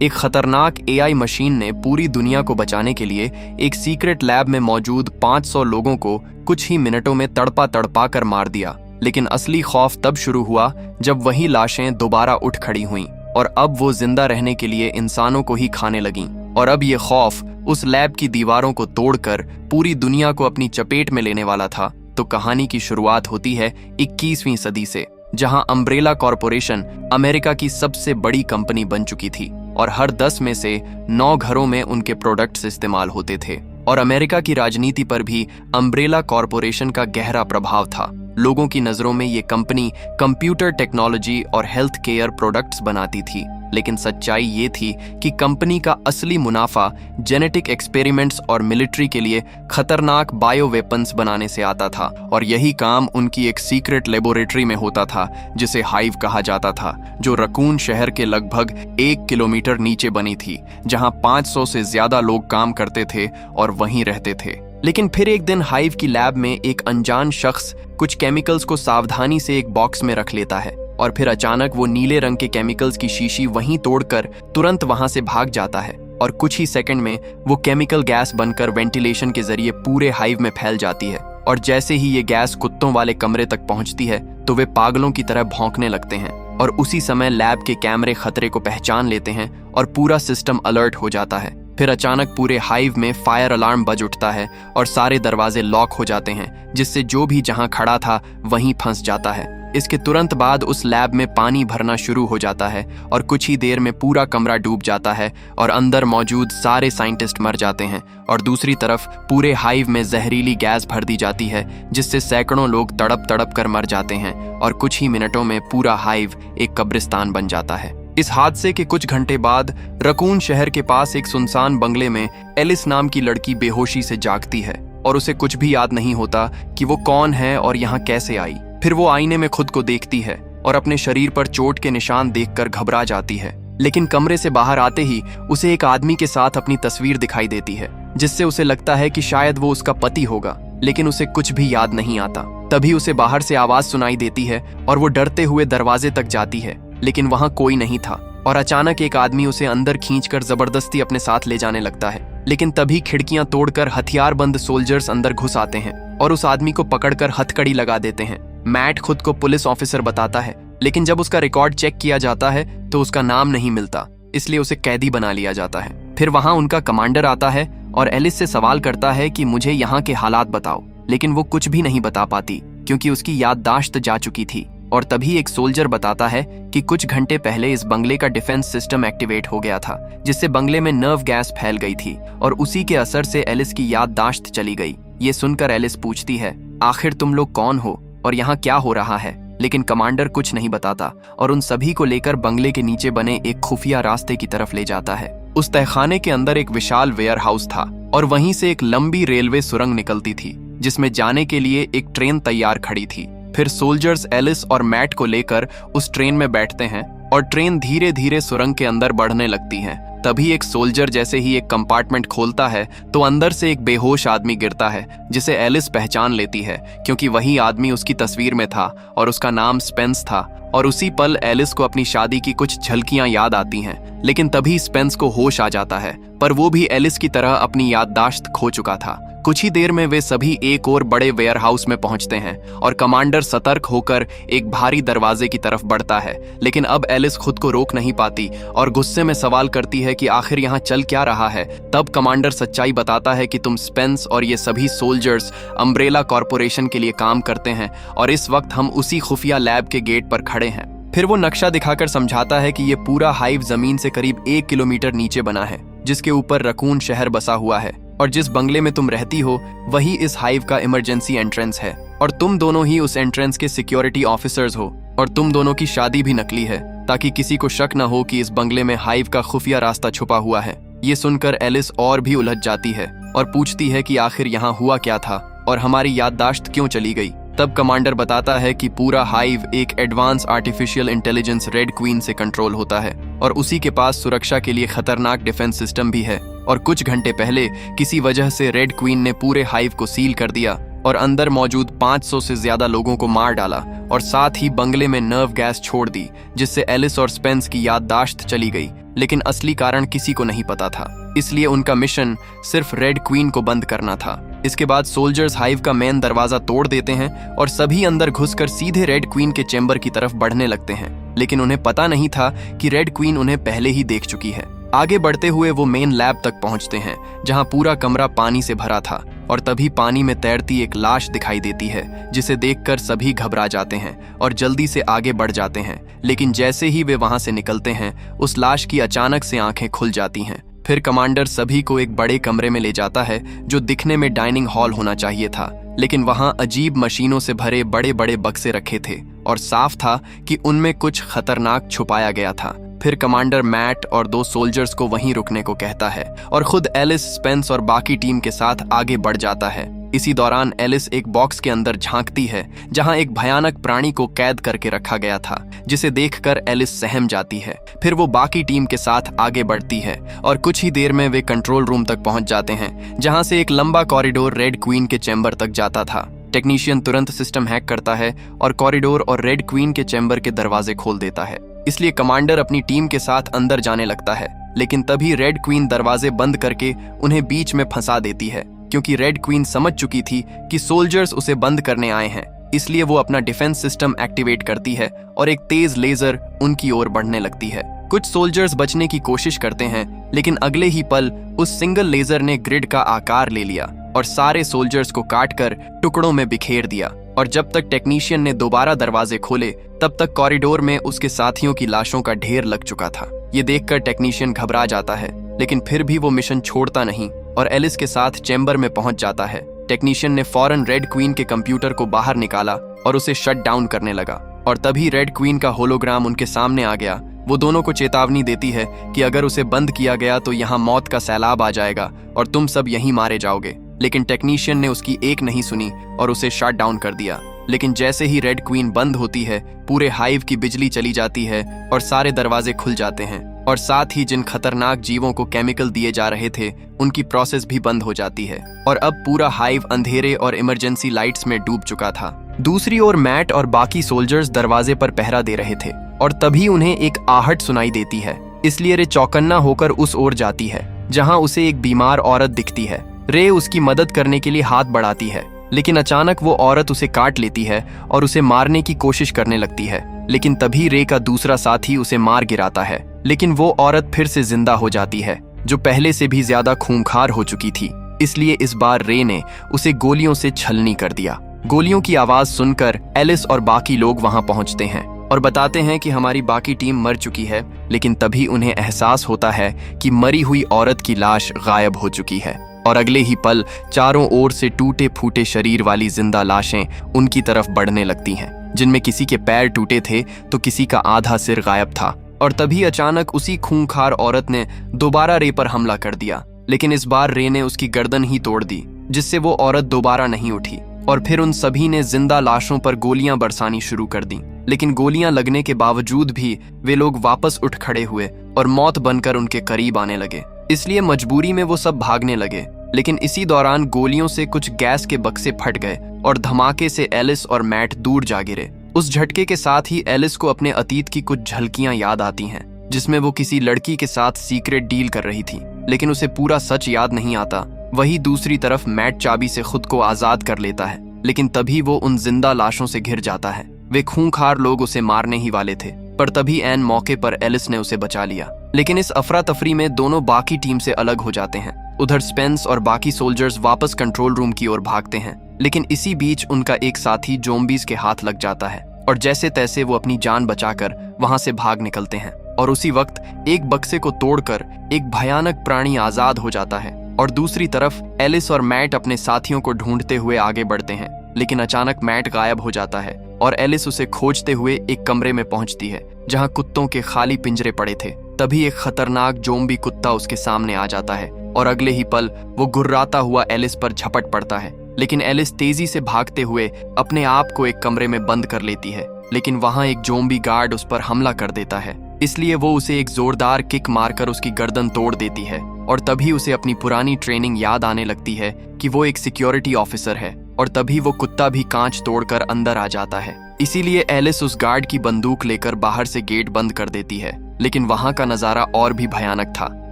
एक खतरनाक AI machine ने पूरी दुनिया को बचाने के लिए एक सीक्रेट लैब में मौजूद 500 लोगों को कुछ ही मिनटों में तड़पा तड़पा कर मार दिया। लेकिन असली खौफ तब शुरू हुआ जब वही लाशें दोबारा उठ खड़ी हुईं और अब वो जिंदा रहने के लिए इंसानों को ही खाने लगीं। और अब ये खौफ उस लैब की दीवारों को तोड़कर पूरी दुनिया को अपनी चपेट में लेने वाला था। तो कहानी की शुरुआत होती है 21वीं सदी से, जहां अम्ब्रेला कॉरपोरेशन अमेरिका की सबसे बड़ी कंपनी बन चुकी थी और हर 10 में से 9 घरों में उनके प्रोडक्ट्स इस्तेमाल होते थे। और अमेरिका की राजनीति पर भी अम्ब्रेला कॉरपोरेशन का गहरा प्रभाव था। लोगों की नजरों में ये कंपनी कंप्यूटर टेक्नोलॉजी और हेल्थ केयर प्रोडक्ट्स बनाती थी, लेकिन सच्चाई ये थी कि कंपनी का असली मुनाफा जेनेटिक एक्सपेरिमेंट्स और मिलिट्री के लिए खतरनाक बायो वेपन्स बनाने से आता था। और यही काम उनकी एक सीक्रेट लेबोरेटरी में होता था जिसे हाइव कहा जाता था, जो रकून शहर के लगभग 1 किलोमीटर नीचे बनी थी, जहां 500 से ज्यादा लोग काम करते थे और वहीं रहते थे। लेकिन फिर एक दिन हाइव की लैब में एक अनजान शख्स कुछ केमिकल्स को सावधानी से एक बॉक्स में रख लेता है और फिर अचानक वो नीले रंग के केमिकल्स की शीशी वहीं तोड़कर तुरंत वहां से भाग जाता है। और कुछ ही सेकंड में वो केमिकल गैस बनकर वेंटिलेशन के जरिए पूरे हाइव में फैल जाती है। और जैसे ही ये गैस कुत्तों वाले कमरे तक पहुंचती है तो वे पागलों की तरह भौंकने लगते हैं। और उसी समय लैब के कैमरे खतरे को पहचान लेते हैं और पूरा सिस्टम अलर्ट हो जाता है। फिर अचानक पूरे हाइव में फायर अलार्म बज उठता है और सारे दरवाजे लॉक हो जाते हैं, जिससे जो भी जहां खड़ा था वहीं फंस जाता है। इसके तुरंत बाद उस लैब में पानी भरना शुरू हो जाता है और कुछ ही देर में पूरा कमरा डूब जाता है और अंदर मौजूद सारे साइंटिस्ट मर जाते हैं। और दूसरी तरफ पूरे हाइव में जहरीली गैस भर दी जाती है, जिससे सैकड़ों लोग तड़प तड़प कर मर जाते हैं और कुछ ही मिनटों में पूरा हाइव एक कब्रिस्तान बन जाता है। इस हादसे के कुछ घंटे बाद रकून शहर के पास एक सुनसान बंगले में एलिस नाम की लड़की बेहोशी से जागती है और उसे कुछ भी याद नहीं होता कि वो कौन है और यहाँ कैसे आई। फिर वो आईने में खुद को देखती है और अपने शरीर पर चोट के निशान देखकर घबरा जाती है। लेकिन कमरे से बाहर आते ही उसे एक आदमी के साथ अपनी तस्वीर दिखाई देती है, जिससे उसे लगता है कि शायद वो उसका पति होगा, लेकिन उसे कुछ भी याद नहीं आता। तभी उसे बाहर से आवाज सुनाई देती है और वो डरते हुए दरवाजे तक जाती है, लेकिन वहां कोई नहीं था। और अचानक एक आदमी उसे अंदर खींचकर जबरदस्ती अपने साथ ले जाने लगता है। लेकिन तभी खिड़कियां तोड़कर हथियारबंद सोल्जर्स अंदर घुस आते हैं और उस आदमी को पकड़कर हथकड़ी लगा देते हैं। मैट खुद को पुलिस ऑफिसर बताता है, लेकिन जब उसका रिकॉर्ड चेक किया जाता है तो उसका नाम नहीं मिलता, इसलिए उसे कैदी बना लिया जाता है। फिर वहां उनका कमांडर आता है और एलिस से सवाल करता है कि मुझे यहाँ के हालात बताओ, लेकिन वो कुछ भी नहीं बता पाती क्योंकि उसकी याददाश्त जा चुकी थी। और तभी एक सोल्जर बताता है कि कुछ घंटे पहले इस बंगले का डिफेंस सिस्टम एक्टिवेट हो गया था, जिससे बंगले में नर्व गैस फैल गई थी और उसी के असर से एलिस की याददाश्त चली गई। ये सुनकर एलिस पूछती है, आखिर तुम लोग कौन हो और यहाँ क्या हो रहा है? लेकिन कमांडर कुछ नहीं बताता और उन सभी को लेकर बंगले के नीचे बने एक खुफिया रास्ते की तरफ ले जाता है। उस तहखाने के अंदर एक विशाल वेयर हाउस था और वहीं से एक लंबी रेलवे सुरंग निकलती थी, जिसमें जाने के लिए एक ट्रेन तैयार खड़ी थी। फिर सोल्जर्स एलिस और मैट को लेकर उस ट्रेन में बैठते हैं और ट्रेन धीरे धीरे सुरंग के अंदर बढ़ने लगती है। तभी एक सोल्जर जैसे ही एक कंपार्टमेंट खोलता है तो अंदर से एक बेहोश आदमी गिरता है, जिसे एलिस पहचान लेती है क्योंकि वही आदमी उसकी तस्वीर में था और उसका नाम स्पेंस था। और उसी पल एलिस को अपनी शादी की कुछ झलकियां याद आती हैं। लेकिन तभी स्पेंस को होश आ जाता है, पर वो भी एलिस की तरह अपनी याददाश्त खो चुका था। कुछ ही देर में वे सभी एक और बड़े वेयर हाउस में पहुंचते हैं और कमांडर सतर्क होकर एक भारी दरवाजे की तरफ बढ़ता है। लेकिन अब एलिस खुद को रोक नहीं पाती और गुस्से में सवाल करती है कि आखिर यहाँ चल क्या रहा है। तब कमांडर सच्चाई बताता है कि तुम स्पेंस और ये सभी सोल्जर्स अम्ब्रेला कॉरपोरेशन के लिए काम करते हैं और इस वक्त हम उसी खुफिया लैब के गेट पर खड़े हैं। फिर वो नक्शा दिखाकर समझाता है कि ये पूरा हाइव जमीन से करीब 1 किलोमीटर नीचे बना है, जिसके ऊपर रकून शहर बसा हुआ है। और जिस बंगले में तुम रहती हो वही इस हाइव का इमरजेंसी एंट्रेंस है और तुम दोनों ही उस एंट्रेंस के सिक्योरिटी ऑफिसर्स हो। और तुम दोनों की शादी भी नकली है ताकि किसी को शक न हो कि इस बंगले में हाइव का खुफिया रास्ता छुपा हुआ है। ये सुनकर एलिस और भी उलझ जाती है और पूछती है कि आखिर यहाँ हुआ क्या था और हमारी याददाश्त क्यों चली गई। तब कमांडर बताता है कि पूरा हाइव एक advance artificial intelligence red queen से कंट्रोल होता है और उसी के पास सुरक्षा के लिए खतरनाक डिफेंस सिस्टम भी है। और कुछ घंटे पहले किसी वजह से रेड क्वीन ने पूरे हाइव को सील कर दिया और अंदर मौजूद 500 से ज्यादा लोगों को मार डाला और साथ ही बंगले में नर्व गैस छोड़ दी, जिससे एलिस और स्पेंस की याददाश्त चली गई। लेकिन असली कारण किसी को नहीं पता था, इसलिए उनका मिशन सिर्फ रेड क्वीन को बंद करना था। इसके बाद सोल्जर्स हाइव का मेन दरवाजा तोड़ देते हैं और सभी अंदर घुसकर सीधे रेड क्वीन के चेंबर की तरफ बढ़ने लगते हैं, लेकिन उन्हें पता नहीं था कि रेड क्वीन उन्हें पहले ही देख चुकी है। आगे बढ़ते हुए वो मेन लैब तक पहुंचते हैं, जहां पूरा कमरा पानी से भरा था, और तभी पानी में तैरती एक लाश दिखाई देती है, जिसे देखकर सभी घबरा जाते हैं और जल्दी से आगे बढ़ जाते हैं। लेकिन जैसे ही वे वहां से निकलते हैं, उस लाश की अचानक से आंखें खुल जाती हैं। फिर कमांडर सभी को एक बड़े कमरे में ले जाता है, जो दिखने में डाइनिंग हॉल होना चाहिए था, लेकिन वहां अजीब मशीनों से भरे बड़े बड़े बक्से रखे थे और साफ था कि उनमें कुछ खतरनाक छुपाया गया था। फिर कमांडर मैट और 2 सोल्जर्स को वहीं रुकने को कहता है और खुद एलिस, स्पेंस और बाकी टीम के साथ आगे बढ़ जाता है। इसी दौरान एलिस एक बॉक्स के अंदर झांकती है, जहां एक भयानक प्राणी को कैद करके रखा गया था, जिसे देखकर एलिस सहम जाती है। फिर वो बाकी टीम के साथ आगे बढ़ती है और कुछ ही देर में वे कंट्रोल रूम तक पहुंच जाते हैं, जहां से एक लंबा कॉरिडोर रेड क्वीन के चैम्बर तक जाता था। टेक्नीशियन तुरंत सिस्टम हैक करता है और कॉरिडोर और रेड क्वीन के चैम्बर के दरवाजे खोल देता है, इसलिए कमांडर अपनी टीम के साथ अंदर जाने लगता है। लेकिन तभी रेड क्वीन दरवाजे बंद करके उन्हें बीच में फंसा देती है, क्योंकि रेड क्वीन समझ चुकी थी कि सोल्जर्स उसे बंद करने आए हैं। इसलिए वो अपना डिफेंस सिस्टम एक्टिवेट करती है और एक तेज लेजर उनकी ओर बढ़ने लगती है। कुछ सोल्जर्स बचने की कोशिश करते हैं, लेकिन अगले ही पल उस सिंगल लेजर ने ग्रिड का आकार ले लिया और सारे सोल्जर्स को काटकर टुकड़ों में बिखेर दिया। और जब तक टेक्नीशियन ने दोबारा दरवाजे खोले, तब तक कॉरिडोर में उसके साथियों की लाशों का ढेर लग चुका था। ये देखकर टेक्नीशियन घबरा जाता है, लेकिन फिर भी वो मिशन छोड़ता नहीं और एलिस के साथ चैम्बर में पहुंच जाता है। टेक्नीशियन ने फौरन रेड क्वीन के कंप्यूटर को बाहर निकाला और उसे शट डाउन करने लगा, और तभी रेड क्वीन का होलोग्राम उनके सामने आ गया। वो दोनों को चेतावनी देती है कि अगर उसे बंद किया गया तो यहाँ मौत का सैलाब आ जाएगा और तुम सब यहीं मारे जाओगे। लेकिन टेक्नीशियन ने उसकी एक नहीं सुनी और उसे शट डाउन कर दिया। लेकिन जैसे ही रेड क्वीन बंद होती है, पूरे हाइव की बिजली चली जाती है और सारे दरवाजे खुल जाते हैं, और साथ ही जिन खतरनाक जीवों को केमिकल दिए जा रहे थे, उनकी प्रोसेस भी बंद हो जाती है, और अब पूरा हाइव अंधेरे और इमरजेंसी लाइट्स में डूब चुका था। दूसरी ओर मैट और बाकी सोल्जर्स दरवाजे पर पहरा दे रहे थे, और तभी उन्हें एक आहट सुनाई देती है। इसलिए रे चौकन्ना होकर उस ओर जाती है, जहां उसे एक बीमार औरत दिखती है। रे उसकी मदद करने के लिए हाथ बढ़ाती है, लेकिन अचानक वो औरत उसे काट लेती है और उसे मारने की कोशिश करने लगती है। लेकिन तभी रे का दूसरा साथी उसे मार गिराता है, लेकिन वो औरत फिर से जिंदा हो जाती है, जो पहले से भी ज्यादा खूंखार हो चुकी थी। इसलिए इस बार रे ने उसे गोलियों से छलनी कर दिया। गोलियों की आवाज सुनकर एलिस और बाकी लोग वहां पहुंचते हैं और बताते हैं कि हमारी बाकी टीम मर चुकी है। लेकिन तभी उन्हें एहसास होता है कि मरी हुई औरत की लाश गायब हो चुकी है, और अगले ही पल चारों ओर से टूटे फूटे शरीर वाली जिंदा लाशें उनकी तरफ बढ़ने लगती हैं, जिनमें किसी के पैर टूटे थे तो किसी का आधा सिर गायब था। और तभी अचानक उसी खूंखार औरत ने दोबारा रे पर हमला कर दिया, लेकिन इस बार रे ने उसकी गर्दन ही तोड़ दी, जिससे वो औरत दोबारा नहीं उठी। और फिर उन सभी ने जिंदा लाशों पर गोलियां बरसानी शुरू कर दी, लेकिन गोलियां लगने के बावजूद भी वे लोग वापस उठ खड़े हुए और मौत बनकर उनके करीब आने लगे। इसलिए मजबूरी में वो सब भागने लगे। लेकिन इसी दौरान गोलियों से कुछ गैस के बक्से फट गए और धमाके से एलिस और मैट दूर जा गिरे। उस झटके के साथ ही एलिस को अपने अतीत की कुछ झलकियां याद आती हैं, जिसमें वो किसी लड़की के साथ सीक्रेट डील कर रही थी, लेकिन उसे पूरा सच याद नहीं आता। वहीं दूसरी तरफ मैट चाबी से खुद को आजाद कर लेता है, लेकिन तभी वो उन जिंदा लाशों से घिर जाता है। वे खूंखार लोग उसे मारने ही वाले थे, पर तभी ऐन मौके पर एलिस ने उसे बचा लिया। लेकिन इस अफरा तफरी में दोनों बाकी टीम से अलग हो जाते हैं। उधर स्पेंस और बाकी सोल्जर्स वापस कंट्रोल रूम की ओर भागते हैं, लेकिन इसी बीच उनका एक साथी ज़ोंबीज के हाथ लग जाता है, और जैसे तैसे वो अपनी जान बचाकर वहां से भाग निकलते हैं। और उसी वक्त एक बक्से को तोड़कर एक भयानक प्राणी आजाद हो जाता है, और दूसरी तरफ एलिस और मैट अपने साथियों को ढूंढते हुए आगे बढ़ते हैं। लेकिन अचानक मैट गायब हो जाता है और एलिस उसे खोजते हुए एक कमरे में पहुंचती है, जहां कुत्तों के खाली पिंजरे पड़े थे। तभी एक खतरनाक ज़ोंबी कुत्ता उसके सामने आ जाता है, और अगले ही पल वो गुर्राता हुआ एलिस पर झपट पड़ता है। लेकिन एलिस तेजी से भागते हुए अपने आप को एक कमरे में बंद कर लेती है, लेकिन वहां एक ज़ोंबी गार्ड उस पर हमला कर देता है। इसलिए वो उसे एक जोरदार किक मारकर उसकी गर्दन तोड़ देती है, और तभी उसे अपनी पुरानी ट्रेनिंग याद आने लगती है कि वो एक सिक्योरिटी ऑफिसर है। और तभी वो कुत्ता भी कांच तोड़कर अंदर आ जाता है। इसीलिए एलिस उस गार्ड की बंदूक लेकर बाहर से गेट बंद कर देती है, लेकिन वहां का नजारा और भी भयानक था,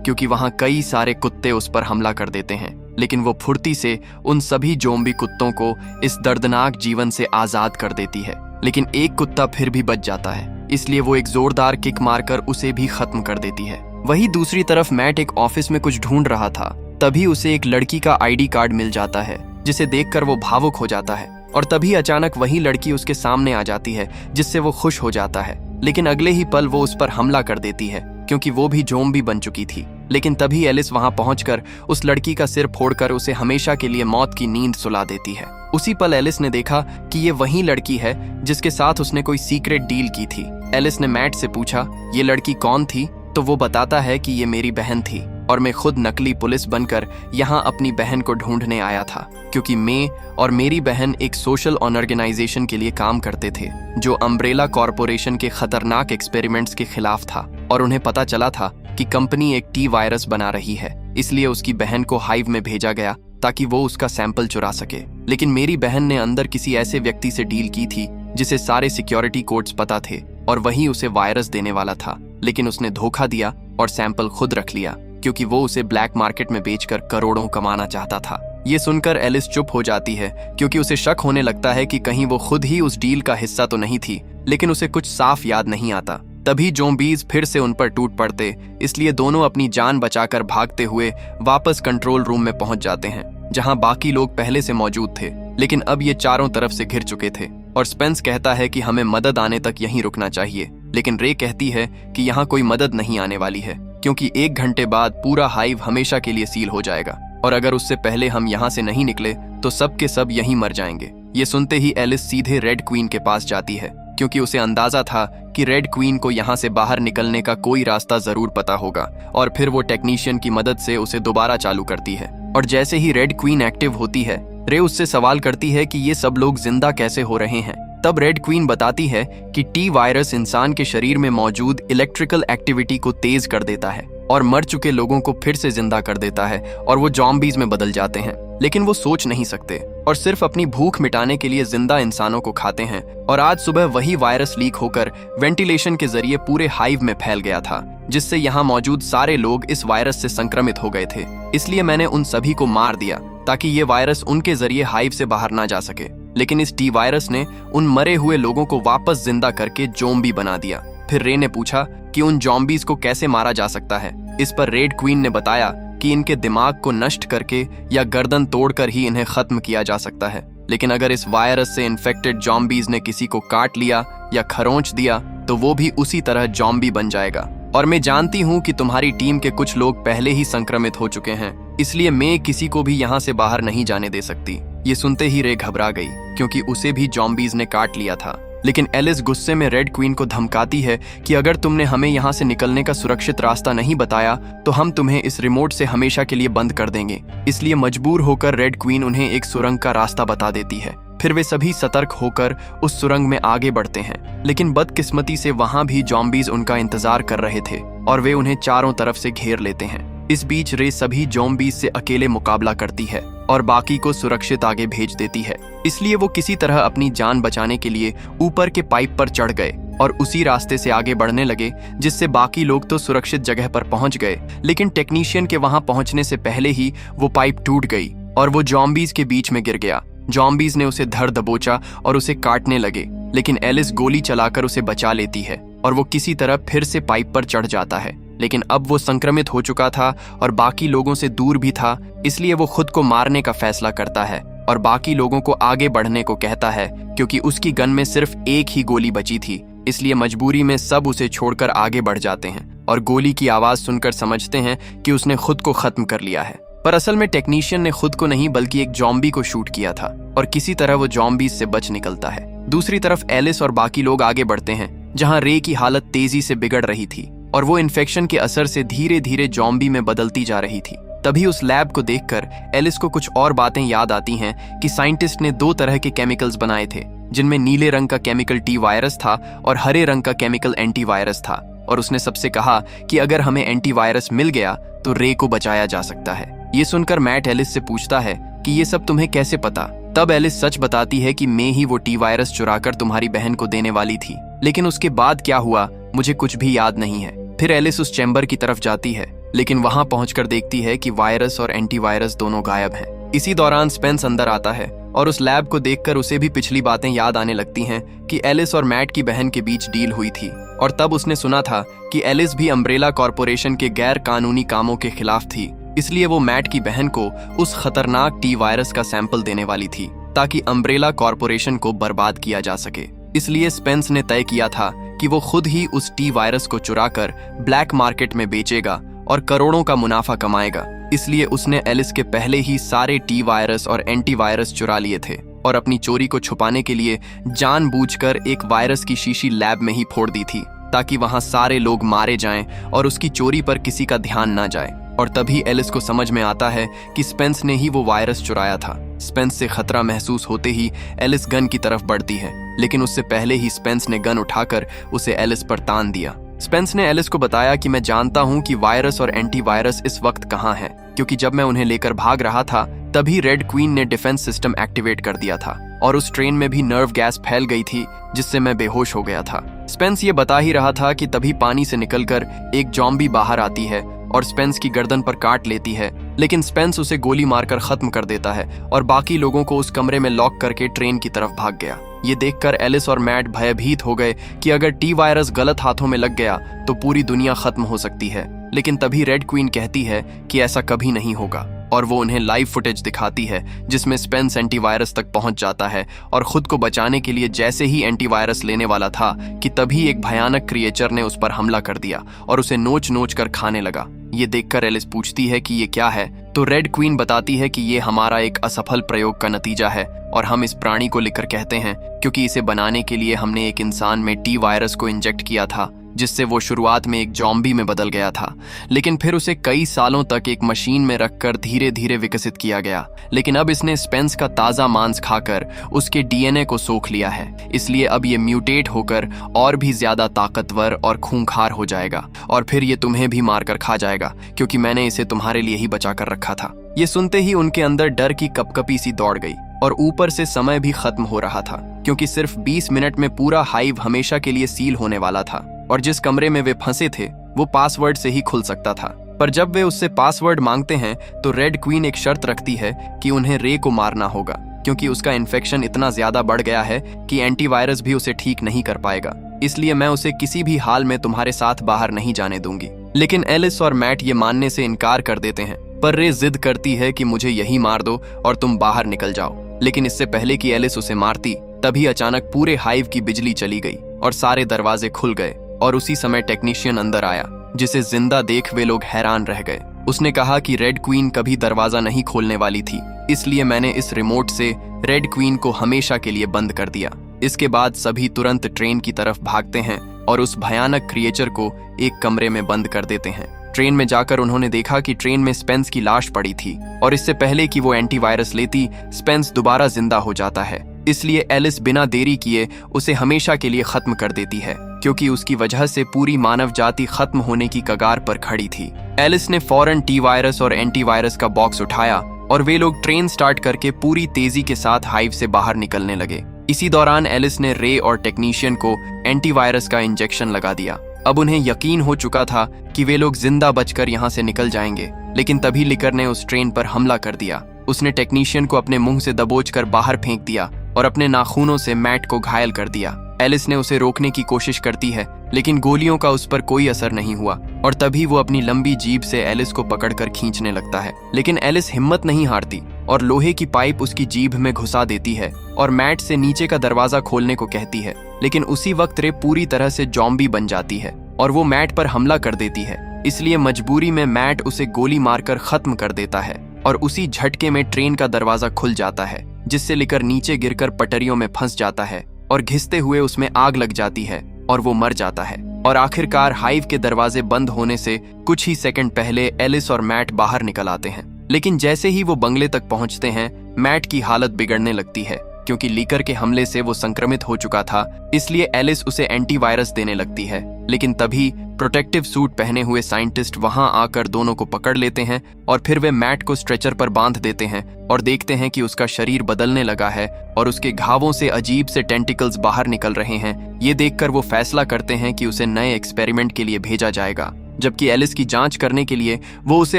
क्योंकि वहां कई सारे कुत्ते उस पर हमला कर देते हैं। लेकिन वो फुर्ती से उन सभी ज़ॉम्बी कुत्तों को इस दर्दनाक जीवन से आजाद कर देती है। लेकिन एक कुत्ता फिर भी बच जाता है, इसलिए वो एक जोरदार किक मारकर उसे भी खत्म कर देती है। वहीं दूसरी तरफ मैट एक ऑफिस में कुछ ढूंढ रहा था, तभी उसे एक लड़की का आईडी कार्ड मिल जाता है, जिसे देखकर वो भावुक हो जाता है। और तभी अचानक वही लड़की उसके सामने आ जाती है, जिससे वो खुश हो जाता है। लेकिन अगले ही पल वो उस पर हमला कर देती है, क्योंकि वो भी ज़ॉम्बी बन चुकी थी। लेकिन तभी एलिस वहां पहुंचकर उस लड़की का सिर फोड़कर उसे हमेशा के लिए मौत की नींद सुला देती है। उसी पल एलिस ने देखा कि ये वही लड़की है जिसके साथ उसने कोई सीक्रेट डील की थी। एलिस ने मैट से पूछा, ये लड़की कौन थी? तो वो बताता है कि ये मेरी बहन थी और मैं खुद नकली पुलिस बनकर यहाँ अपनी बहन को ढूंढने आया था, क्योंकि मैं और मेरी बहन एक सोशल ऑर्गेनाइजेशन के लिए काम करते थे जो अम्ब्रेला कॉरपोरेशन के खतरनाक एक्सपेरिमेंट्स के खिलाफ था। और उन्हें पता चला था कि कंपनी एक टी वायरस बना रही है, इसलिए उसकी बहन को हाइव में भेजा गया ताकि वो उसका सैंपल चुरा सके। लेकिन मेरी बहन ने अंदर किसी ऐसे व्यक्ति से डील की थी जिसे सारे सिक्योरिटी कोड्स पता थे और वही उसे वायरस देने वाला था। लेकिन उसने धोखा दिया और सैंपल खुद रख लिया, क्योंकि वो उसे ब्लैक मार्केट में बेचकर करोड़ों कमाना चाहता था। ये सुनकर एलिस चुप हो जाती है, क्योंकि उसे शक होने लगता है कि कहीं वो खुद ही उस डील का हिस्सा तो नहीं थी। लेकिन उसे कुछ साफ याद नहीं आता। तभी ज़ॉम्बीज फिर से उन पर टूट पड़ते, इसलिए दोनों अपनी जान बचाकर भागते हुए वापस कंट्रोल रूम में पहुंच जाते हैं, जहां बाकी लोग पहले से मौजूद थे। लेकिन अब ये चारों तरफ से घिर चुके थे और स्पेंस कहता है कि हमें मदद आने तक यहीं रुकना चाहिए। लेकिन रे कहती है कि यहाँ कोई मदद नहीं आने वाली है, क्योंकि 1 घंटे बाद पूरा हाइव हमेशा के लिए सील हो जाएगा और अगर उससे पहले हम यहाँ से नहीं निकले तो सब के सब यहीं मर जाएंगे। ये सुनते ही एलिस सीधे रेड क्वीन के पास जाती है, क्योंकि उसे अंदाजा था कि रेड क्वीन को यहाँ से बाहर निकलने का कोई रास्ता जरूर पता होगा। और फिर वो टेक्नीशियन की मदद से उसे दोबारा चालू करती है। और जैसे ही रेड क्वीन एक्टिव होती है, रे उससे सवाल करती है कि ये सब लोग जिंदा कैसे हो रहे हैं। तब रेड क्वीन बताती है कि टी वायरस इंसान के शरीर में मौजूद इलेक्ट्रिकल एक्टिविटी को तेज कर देता है और मर चुके लोगों को फिर से जिंदा कर देता है और वो ज़ॉम्बीज में बदल जाते हैं। लेकिन वो सोच नहीं सकते और सिर्फ अपनी भूख मिटाने के लिए जिंदा इंसानों को खाते हैं। और आज सुबह वही वायरस लीक होकर वेंटिलेशन के जरिए पूरे हाइव में फैल गया था, जिससे यहाँ मौजूद सारे लोग इस वायरस से संक्रमित हो गए थे। इसलिए मैंने उन सभी को मार दिया ताकि ये वायरस उनके जरिए हाइव से बाहर ना जा सके। लेकिन इस टी वायरस ने उन मरे हुए लोगों को वापस जिंदा करके ज़ॉम्बी बना दिया। फिर रे ने पूछा कि उन ज़ॉम्बीज को कैसे मारा जा सकता है। इस पर रेड क्वीन ने बताया कि इनके दिमाग को नष्ट करके या गर्दन तोड़कर ही इन्हें खत्म किया जा सकता है। लेकिन अगर इस वायरस से इन्फेक्टेड ज़ॉम्बीज ने किसी को काट लिया या खरोंच दिया तो वो भी उसी तरह ज़ॉम्बी बन जाएगा। और मैं जानती हूँ कि तुम्हारी टीम के कुछ लोग पहले ही संक्रमित हो चुके हैं, इसलिए मैं किसी को भी यहाँ से बाहर नहीं जाने दे सकती। ये सुनते ही रे घबरा गई, क्योंकि उसे भी ज़ॉम्बीज ने काट लिया था। लेकिन एलिस गुस्से में रेड क्वीन को धमकाती है कि अगर तुमने हमें यहाँ से निकलने का सुरक्षित रास्ता नहीं बताया तो हम तुम्हें इस रिमोट से हमेशा के लिए बंद कर देंगे। इसलिए मजबूर होकर रेड क्वीन उन्हें एक सुरंग का रास्ता बता देती है। फिर वे सभी सतर्क होकर उस सुरंग में आगे बढ़ते हैं। लेकिन बदकिस्मती से वहां भी ज़ॉम्बीज उनका इंतजार कर रहे थे और वे उन्हें चारों तरफ से घेर लेते हैं। इस बीच रे सभी ज़ॉम्बीज से अकेले मुकाबला करती है और बाकी को सुरक्षित आगे भेज देती है। इसलिए वो किसी तरह अपनी जान बचाने के लिए ऊपर के पाइप पर चढ़ गए और उसी रास्ते से आगे बढ़ने लगे, जिससे बाकी लोग तो सुरक्षित जगह पर पहुंच गए। लेकिन टेक्नीशियन के वहां पहुंचने से पहले ही वो पाइप टूट गई और वो ज़ॉम्बीज के बीच में गिर गया। ज़ॉम्बीज ने उसे धर दबोचा और उसे काटने लगे, लेकिन एलिस गोली चलाकर उसे बचा लेती है और वो किसी तरह फिर से पाइप पर चढ़ जाता है। लेकिन अब वो संक्रमित हो चुका था और बाकी लोगों से दूर भी था, इसलिए वो खुद को मारने का फैसला करता है और बाकी लोगों को आगे बढ़ने को कहता है, क्योंकि उसकी गन में सिर्फ एक ही गोली बची थी। इसलिए मजबूरी में सब उसे छोड़कर आगे बढ़ जाते हैं और गोली की आवाज सुनकर समझते हैं कि उसने खुद को खत्म कर लिया है। पर असल में टेक्नीशियन ने खुद को नहीं बल्कि एक ज़ॉम्बी को शूट किया था और किसी तरह वो ज़ॉम्बीज से बच निकलता है। दूसरी तरफ एलिस और बाकी लोग आगे बढ़ते हैं, जहां रे की हालत तेजी से बिगड़ रही थी और वो इन्फेक्शन के असर से धीरे धीरे ज़ॉम्बी में बदलती जा रही थी। तभी उस लैब को देखकर एलिस को कुछ और बातें याद आती हैं कि साइंटिस्ट ने 2 तरह के केमिकल्स बनाए थे, जिनमें नीले रंग का केमिकल टी वायरस था और हरे रंग का केमिकल एंटी वायरस था। और उसने सबसे कहा कि अगर हमें एंटी वायरस मिल गया तो रे को बचाया जा सकता है। ये सुनकर मैट एलिस से पूछता है कि ये सब तुम्हें कैसे पता। तब एलिस सच बताती है कि मैं ही वो टी वायरस चुराकर तुम्हारी बहन को देने वाली थी, लेकिन उसके बाद क्या हुआ मुझे कुछ भी याद नहीं है। फिर एलिस उस चैम्बर की तरफ जाती है, लेकिन वहां पहुंचकर देखती है कि वायरस और एंटीवायरस दोनों गायब हैं। इसी दौरान स्पेंस अंदर आता है और उस लैब को देखकर उसे भी पिछली बातें याद आने लगती हैं कि एलिस और मैट की बहन के बीच डील हुई थी, और तब उसने सुना था कि एलिस भी अम्ब्रेला कॉर्पोरेशन के गैर कानूनी कामों के खिलाफ थी। इसलिए वो मैट की बहन को उस खतरनाक टी वायरस का सैंपल देने वाली थी ताकि अम्ब्रेला कॉर्पोरेशन को बर्बाद किया जा सके। इसलिए स्पेंस ने तय किया था कि वो खुद ही उस टी वायरस को चुराकर ब्लैक मार्केट में बेचेगा और करोड़ों का मुनाफा कमाएगा। इसलिए उसने एलिस के पहले ही सारे टी वायरस और एंटीवायरस चुरा लिए थे और अपनी चोरी को छुपाने के लिए जानबूझकर एक वायरस की शीशी लैब में ही फोड़ दी थी ताकि वहां सारे लोग मारे जाएं और उसकी चोरी पर किसी का ध्यान ना जाए। और तभी एलिस को समझ में आता है कि स्पेंस ने ही वो वायरस चुराया था। स्पेंस से खतरा महसूस होते ही एलिस गन की तरफ बढ़ती है, लेकिन उससे पहले ही स्पेंस ने गन उठाकर उसे एलिस पर तान दिया। स्पेंस ने एलिस को बताया कि मैं जानता हूं कि वायरस और एंटीवायरस इस वक्त कहां हैं, क्योंकि जब मैं उन्हें लेकर भाग रहा था तभी रेड क्वीन ने डिफेंस सिस्टम एक्टिवेट कर दिया था और उस ट्रेन में भी नर्व गैस फैल गई थी जिससे मैं बेहोश हो गया था। स्पेंस ये बता ही रहा था कि तभी पानी से निकलकर एक जॉम्बी बाहर आती है और स्पेंस की गर्दन पर काट लेती है, लेकिन स्पेंस उसे गोली मारकर खत्म कर देता है और बाकी लोगों को उस कमरे में लॉक करके ट्रेन की तरफ भाग गया। ये देखकर एलिस और मैट भयभीत हो गए कि अगर टी वायरस गलत हाथों में लग गया तो पूरी दुनिया खत्म हो सकती है। लेकिन तभी रेड क्वीन कहती है कि ऐसा कभी नहीं होगा और वो उन्हें लाइव फुटेज दिखाती है जिसमें स्पेंस एंटीवायरस तक पहुंच जाता है और खुद को बचाने के लिए जैसे ही एंटीवायरस लेने वाला था कि तभी एक भयानक क्रिएचर ने उस पर हमला कर दिया और उसे नोच नोच कर खाने लगा। ये देखकर एलिस पूछती है कि ये क्या है, तो रेड क्वीन बताती है कि ये हमारा एक असफल प्रयोग का नतीजा है और हम इस प्राणी को लिखकर कहते हैं क्योंकि इसे बनाने के लिए हमने एक इंसान में टी वायरस को इंजेक्ट किया था जिससे वो शुरुआत में एक जॉम्बी में बदल गया था, लेकिन फिर उसे कई सालों तक एक मशीन में रखकर धीरे धीरे विकसित किया गया। लेकिन अब इसने स्पेंस का ताज़ा मांस खाकर उसके डीएनए को सोख लिया है, इसलिए अब ये म्यूटेट होकर और भी ज्यादा ताकतवर और खूंखार हो जाएगा और फिर ये तुम्हें भी मारकर खा जाएगा क्योंकि मैंने इसे तुम्हारे लिए ही बचा कर रखा था। ये सुनते ही उनके अंदर डर की कपकपी सी दौड़ गई और ऊपर से समय भी खत्म हो रहा था क्योंकि सिर्फ 20 मिनट में पूरा हाइव हमेशा के लिए सील होने वाला था और जिस कमरे में वे फंसे थे वो पासवर्ड से ही खुल सकता था। पर जब वे उससे पासवर्ड मांगते हैं तो रेड क्वीन एक शर्त रखती है कि उन्हें रे को मारना होगा क्योंकि उसका इन्फेक्शन इतना ज्यादा बढ़ गया है कि एंटीवायरस भी उसे ठीक नहीं कर पाएगा, इसलिए मैं उसे किसी भी हाल में तुम्हारे साथ बाहर नहीं जाने दूंगी। लेकिन एलिस और मैट ये मानने से इनकार कर देते हैं, पर रे जिद करती है कि मुझे यही मार दो और तुम बाहर निकल जाओ। लेकिन इससे पहले कि एलिस उसे मारती तभी अचानक पूरे हाइव की बिजली चली गई और सारे दरवाजे खुल गए और उसी समय टेक्नीशियन अंदर आया जिसे जिंदा देख वे लोग हैरान रह गए। उसने कहा कि रेड क्वीन कभी दरवाजा नहीं खोलने वाली थी, इसलिए मैंने इस रिमोट से रेड क्वीन को हमेशा के लिए बंद कर दिया। इसके बाद सभी तुरंत ट्रेन की तरफ भागते हैं और उस भयानक क्रिएचर को एक कमरे में बंद कर देते हैं। ट्रेन में जाकर उन्होंने देखा कि ट्रेन में स्पेंस की लाश पड़ी थी और इससे पहले कि वो एंटीवायरस लेती स्पेंस दोबारा जिंदा हो जाता है। इसलिए एलिस बिना देरी किए उसे हमेशा के लिए खत्म कर देती है क्योंकि उसकी वजह से पूरी मानव जाति खत्म होने की कगार पर खड़ी थी। एलिस ने फौरन टी वायरस और एंटीवायरस का बॉक्स उठाया और वे लोग ट्रेन स्टार्ट करके पूरी तेजी के साथ हाइव से बाहर निकलने लगे। इसी दौरान एलिस ने रे और टेक्नीशियन को एंटीवायरस का इंजेक्शन लगा दिया। अब उन्हें यकीन हो चुका था कि वे लोग जिंदा बचकर यहाँ से निकल जाएंगे, लेकिन तभी लिकर ने उस ट्रेन पर हमला कर दिया। उसने टेक्नीशियन को अपने मुंह से दबोचकर बाहर फेंक दिया और अपने नाखूनों से मैट को घायल कर दिया। एलिस ने उसे रोकने की कोशिश करती है, लेकिन गोलियों का उस पर कोई असर नहीं हुआ और तभी वो अपनी लंबी जीभ से एलिस को पकड़कर खींचने लगता है। लेकिन एलिस हिम्मत नहीं हारती और लोहे की पाइप उसकी जीभ में घुसा देती है और मैट से नीचे का दरवाजा खोलने को कहती है। लेकिन उसी वक्त रे पूरी तरह से जॉम्बी बन जाती है और वो मैट पर हमला कर देती है, इसलिए मजबूरी में मैट उसे गोली मारकर खत्म कर देता है और उसी झटके में ट्रेन का दरवाजा खुल जाता है जिससे लेकर नीचे गिरकर पटरियों में फंस जाता है और घिसते हुए उसमें आग लग जाती है और वो मर जाता है। और आखिरकार हाइव के दरवाजे बंद होने से कुछ ही सेकंड पहले एलिस और मैट बाहर निकल आते हैं। लेकिन जैसे ही वो बंगले तक पहुंचते हैं मैट की हालत बिगड़ने लगती है क्योंकि लीकर के हमले से वो संक्रमित हो चुका था, इसलिए एलिस उसे एंटीवायरस देने लगती है। लेकिन तभी प्रोटेक्टिव सूट पहने हुए साइंटिस्ट वहां आकर दोनों को पकड़ लेते हैं और फिर वे मैट को स्ट्रेचर पर बांध देते हैं और देखते हैं कि उसका शरीर बदलने लगा है और उसके घावों से अजीब से टेंटिकल्स बाहर निकल रहे हैं। ये देखकर वो फैसला करते हैं कि उसे नए एक्सपेरिमेंट के लिए भेजा जाएगा। जबकि एलिस की जांच करने के लिए वो उसे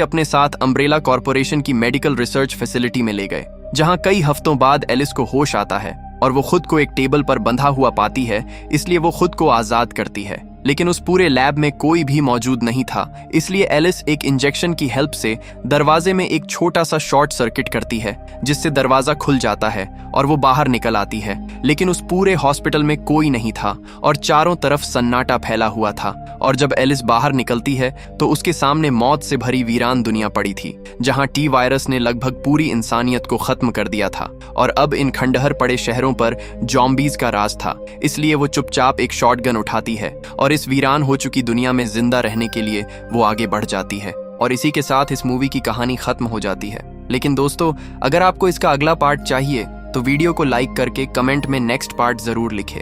अपने साथ अम्ब्रेला कॉर्पोरेशन की मेडिकल रिसर्च फैसिलिटी में ले गए, जहां कई हफ्तों बाद एलिस को होश आता है और वो खुद को एक टेबल पर बंधा हुआ पाती है, इसलिए वो खुद को आजाद करती है। लेकिन उस पूरे लैब में कोई भी मौजूद नहीं था, इसलिए एलिस एक इंजेक्शन की हेल्प से दरवाजे में एक छोटा सा शॉर्ट सर्किट करती है, जिससे दरवाजा खुल जाता है और वो बाहर निकल आती है। लेकिन उस पूरे हॉस्पिटल में कोई नहीं था और चारों तरफ सन्नाटा फैला हुआ था। और जब एलिस बाहर निकलती है तो उसके सामने मौत से भरी वीरान दुनिया पड़ी थी, जहां टी वायरस ने लगभग पूरी इंसानियत को खत्म कर दिया था और अब इन खंडहर पड़े शहरों पर जॉम्बीज का राज था। इसलिए वो चुपचाप एक शॉटगन उठाती है और इस वीरान हो चुकी दुनिया में जिंदा रहने के लिए वो आगे बढ़ जाती है। और इसी के साथ इस मूवी की कहानी खत्म हो जाती है। लेकिन दोस्तों, अगर आपको इसका अगला पार्ट चाहिए तो वीडियो को लाइक करके कमेंट में नेक्स्ट पार्ट जरूर लिखें।